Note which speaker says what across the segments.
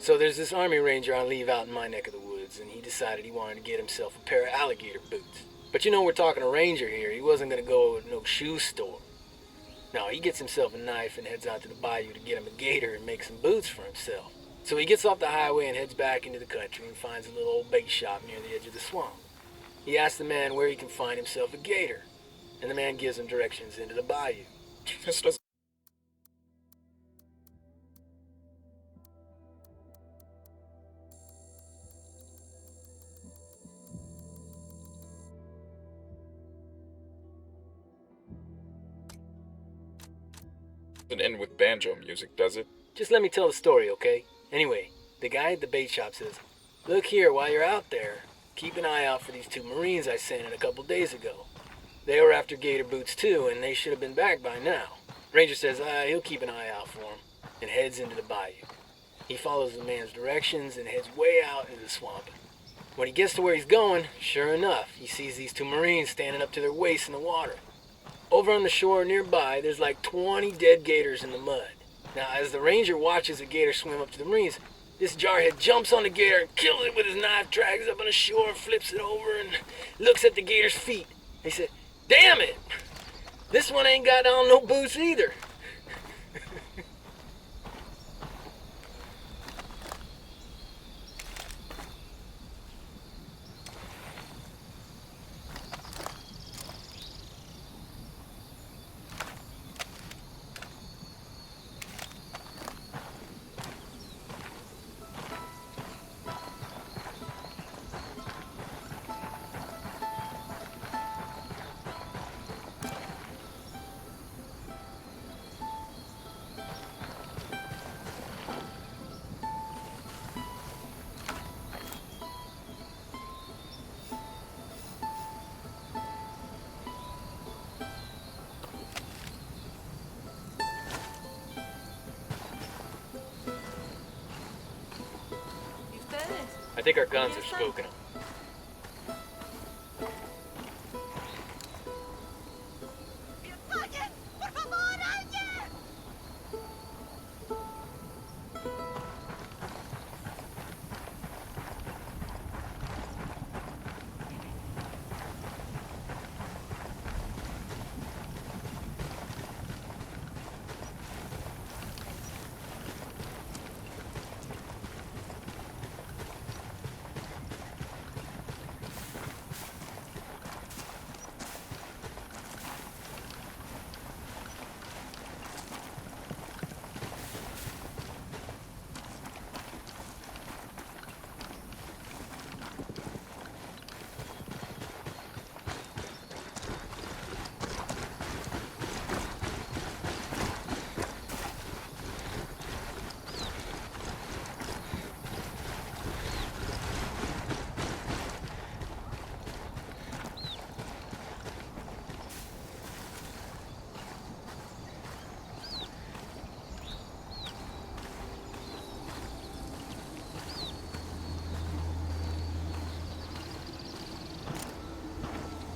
Speaker 1: So there's this Army Ranger on leave out in my neck of the woods, and he decided he wanted to get himself a pair of alligator boots. But you know, we're talking a Ranger here. He wasn't going to go to no shoe store. No, he gets himself a knife and heads out to the bayou to get him a gator and make some boots for himself. So he gets off the highway and heads back into the country and finds a little old bait shop near the edge of the swamp. He asks the man where he can find himself a gator, and the man gives him directions into the bayou.
Speaker 2: This doesn't end with banjo music, does it?
Speaker 1: Just let me tell the story, okay? Anyway, the guy at the bait shop says, "Look here, while you're out there, keep an eye out for these two Marines I sent in a couple days ago. They were after gator boots too, and they should have been back by now." Ranger says, he'll keep an eye out for them, and heads into the bayou. He follows the man's directions and heads way out into the swamp. When he gets to where he's going, sure enough, he sees these two Marines standing up to their waists in the water. Over on the shore nearby, there's like 20 dead gators in the mud. Now, as the Ranger watches a gator swim up to the Marines, this jarhead jumps on the gator and kills it with his knife, drags it up on the shore, flips it over, and looks at the gator's feet. He said, "Damn it! This one ain't got on no boots either." I think our guns are spooking them.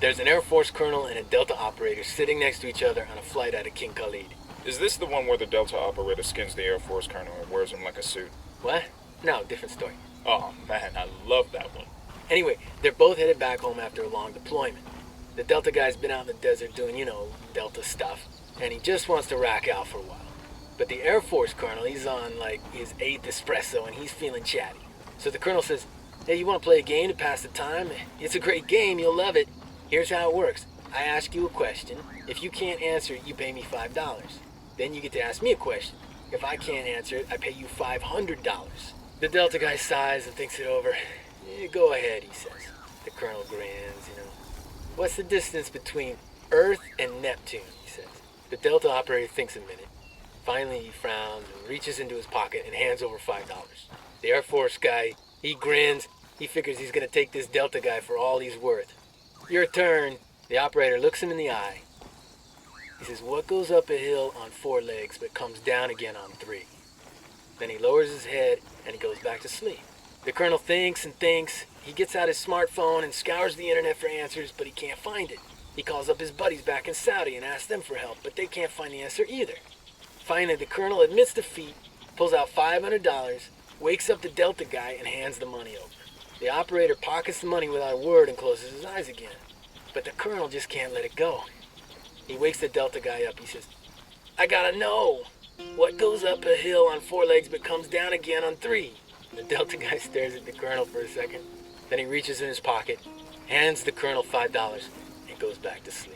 Speaker 1: There's an Air Force colonel and a Delta operator sitting next to each other on a flight out of King Khalid.
Speaker 2: Is this the one where the Delta operator skins the Air Force colonel and wears him like a suit?
Speaker 1: What? No, different story.
Speaker 2: Oh man, I love that one.
Speaker 1: Anyway, they're both headed back home after a long deployment. The Delta guy's been out in the desert doing, Delta stuff, and he just wants to rack out for a while. But the Air Force colonel, he's on, like, his 8th espresso, and he's feeling chatty. So the colonel says, "Hey, you want to play a game to pass the time? It's a great game, you'll love it. Here's how it works. I ask you a question. If you can't answer it, you pay me $5. Then you get to ask me a question. If I can't answer it, I pay you $500. The Delta guy sighs and thinks it over. Go ahead, he says. The colonel grins, What's the distance between Earth and Neptune, he says. The Delta operator thinks a minute. Finally, he frowns and reaches into his pocket and hands over $5. The Air Force guy, he grins. He figures he's going to take this Delta guy for all he's worth. "Your turn." The operator looks him in the eye. He says, "What goes up a hill on 4 legs but comes down again on 3? Then he lowers his head and he goes back to sleep. The colonel thinks and thinks. He gets out his smartphone and scours the internet for answers, but he can't find it. He calls up his buddies back in Saudi and asks them for help, but they can't find the answer either. Finally, the colonel admits defeat, pulls out $500, wakes up the Delta guy and hands the money over. The operator pockets the money without a word and closes his eyes again. But the colonel just can't let it go. He wakes the Delta guy up. He says, I gotta know. What goes up a hill on 4 legs but comes down again on 3? The Delta guy stares at the colonel for a second. Then he reaches in his pocket, hands the colonel $5, and goes back to sleep.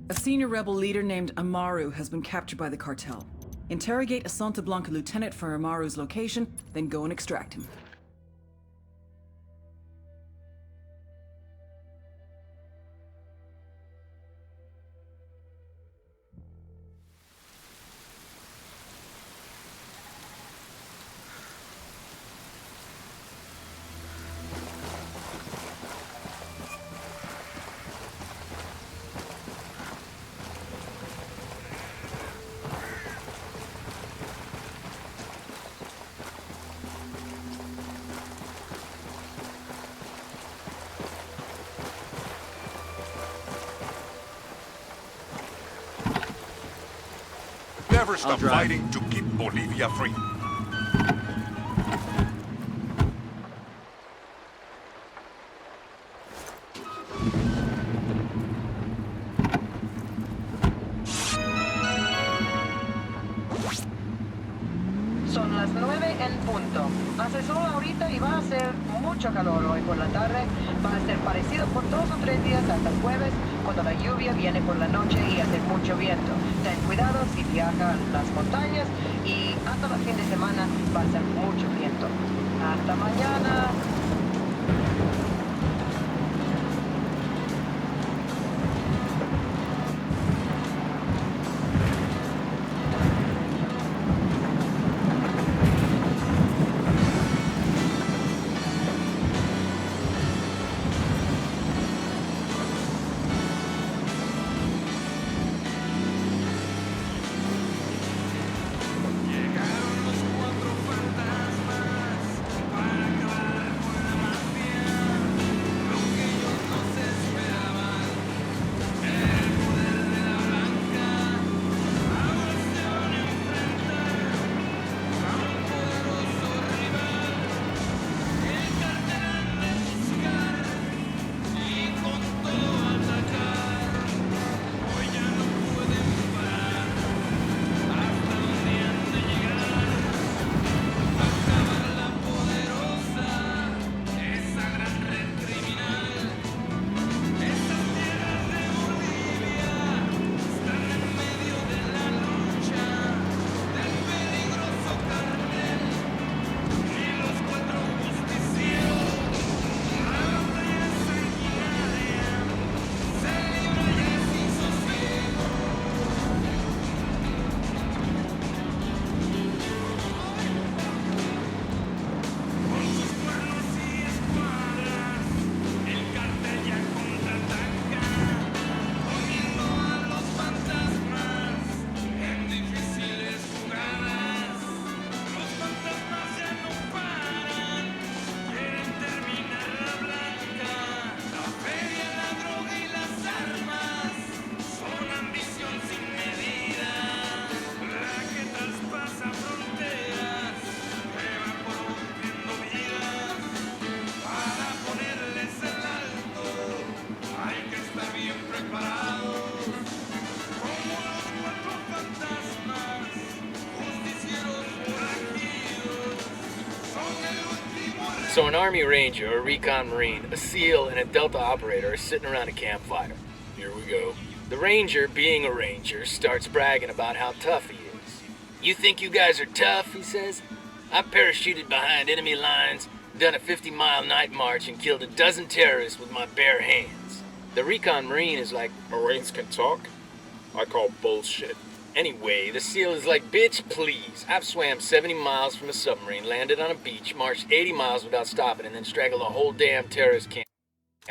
Speaker 3: A senior rebel leader named Amaru has been captured by the cartel. Interrogate a Santa Blanca lieutenant for Amaru's location, then go and extract him.
Speaker 4: Never stop fighting to keep Bolivia free.
Speaker 5: Son las 9 en punto. Hace sol ahorita y va a ser mucho calor hoy por la tarde. Va a ser parecido por 2 o 3 días hasta el jueves, cuando la lluvia viene por la noche y hace mucho viento. Ten cuidado si viaja a las montañas y hasta el fin de semana va a ser mucho viento. Hasta mañana.
Speaker 1: So an Army Ranger, a Recon Marine, a SEAL, and a Delta operator are sitting around a campfire. Here we go. The Ranger, being a Ranger, starts bragging about how tough he is. You think you guys are tough, he says? I parachuted behind enemy lines, done a 50-mile night march, and killed a dozen terrorists with my bare hands. The Recon Marine is like,
Speaker 2: Marines can talk? I call bullshit.
Speaker 1: anyway, the SEAL is like, bitch, please. I've swam 70 miles from a submarine, landed on a beach, marched 80 miles without stopping, and then strangled a whole damn terrorist camp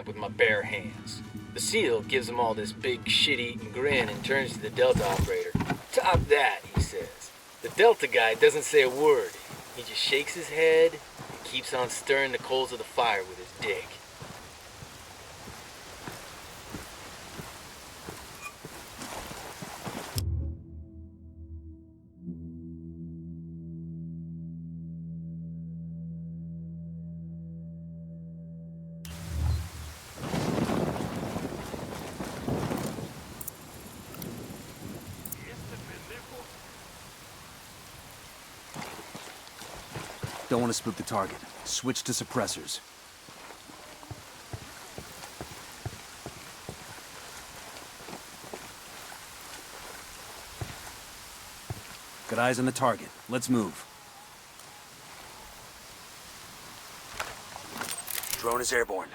Speaker 1: with my bare hands. The SEAL gives them all this big shit-eating grin and turns to the Delta operator. Top that, he says. The Delta guy doesn't say a word. He just shakes his head and keeps on stirring the coals of the fire with his dick.
Speaker 6: Don't want to spook the target. Switch to suppressors. Got eyes on the target. Let's move. Drone is airborne.